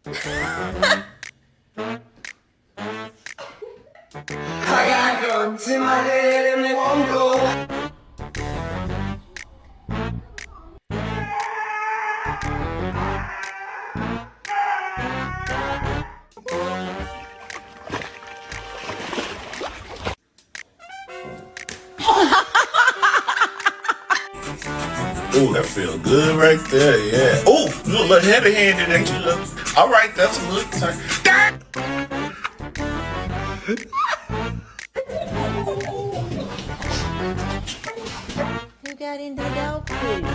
I got guns in my head and they won't go. Ooh, that feel good right there, yeah. Ooh, you a little heavy-handed, ain't you? All right, that's a good time. Who got into the dog food?